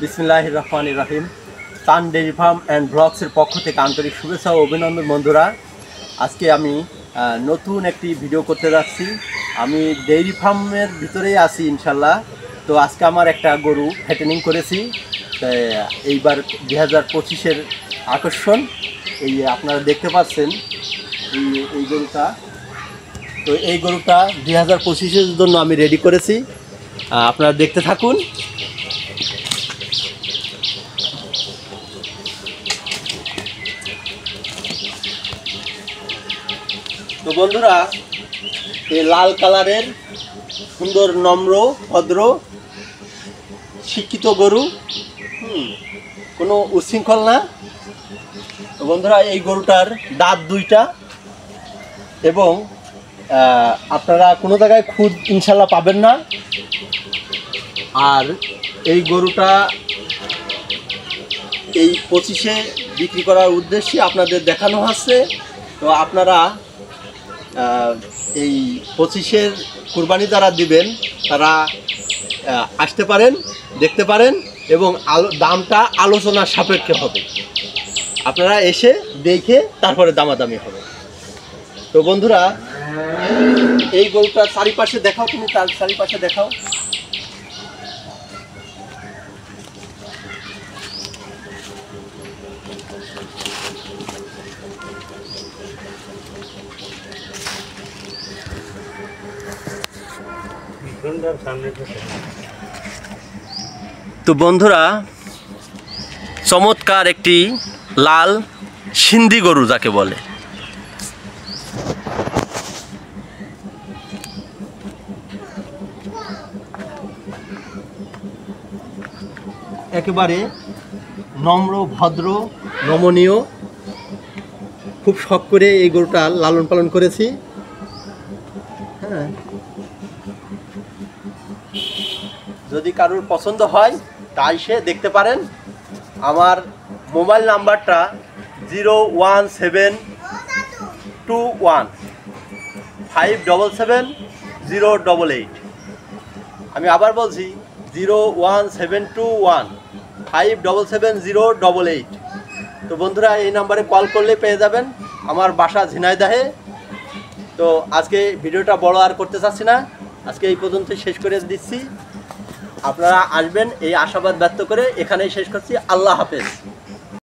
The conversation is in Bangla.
বিসমিল্লাহির রহমানির রহিম। তান ডেইরি ফার্ম অ্যান্ড ব্লগসের পক্ষ থেকে আন্তরিক শুভেচ্ছা ও অভিনন্দন বন্ধুরা। আজকে আমি নতুন একটি ভিডিও করতে যাচ্ছি। আমি ডেইরি ফার্মের ভিতরেই আছি ইনশাল্লাহ। তো আজকে আমার একটা গরু ফ্যাটেনিং করেছি। এইবার 2025-এর আকর্ষণ এই আপনারা দেখতে পাচ্ছেন এই গরুটা। তো এই গরুটা 2025-এর জন্য আমি রেডি করেছি, আপনারা দেখতে থাকুন। তো বন্ধুরা, এই লাল কালারের সুন্দর নম্র ভদ্র শিক্ষিত গরু, কোনো উচ্ছৃঙ্খল না। তো বন্ধুরা, এই গরুটার দাঁত দুইটা এবং আপনারা কোনো জায়গায় খুদ ইনশাল্লাহ পাবেন না। আর এই গরুটা এই 25-এ বিক্রি করার উদ্দেশ্যে আপনাদের দেখানো হচ্ছে। তো আপনারা এই 25-এর কুরবানি যারা দিবেন তারা আসতে পারেন, দেখতে পারেন এবং দামটা আলোচনার সাপেক্ষে হবে। আপনারা এসে দেখে তারপরে দামাদামি হবে। তো বন্ধুরা, এই গরুটার চারিপাশে দেখাও, তুমি তার চারিপাশে দেখাও। তো বন্ধুরা, চমৎকার একটি লাল সিন্ধি গরু যাকে বলে। একেবারে নম্র ভদ্র নমনীয়, খুব শখ করে এই গরুটা লালন পালন করেছি। হ্যাঁ, যদি কারোর পছন্দ হয় তা এসে দেখতে পারেন। আমার মোবাইল নাম্বারটা 01721577088। আমি আবার বলছি 01721577088। তো বন্ধুরা, এই নাম্বারে কল করলে পেয়ে যাবেন। আমার বাসা ঝিনাইদহে। তো আজকে ভিডিওটা বড় আর করতে চাচ্ছি না, আজকে এই পর্যন্তই শেষ করে দিচ্ছি। আপনারা আসবেন এই আশাবাদ ব্যক্ত করে এখানেই শেষ করছি। আল্লাহ হাফেজ।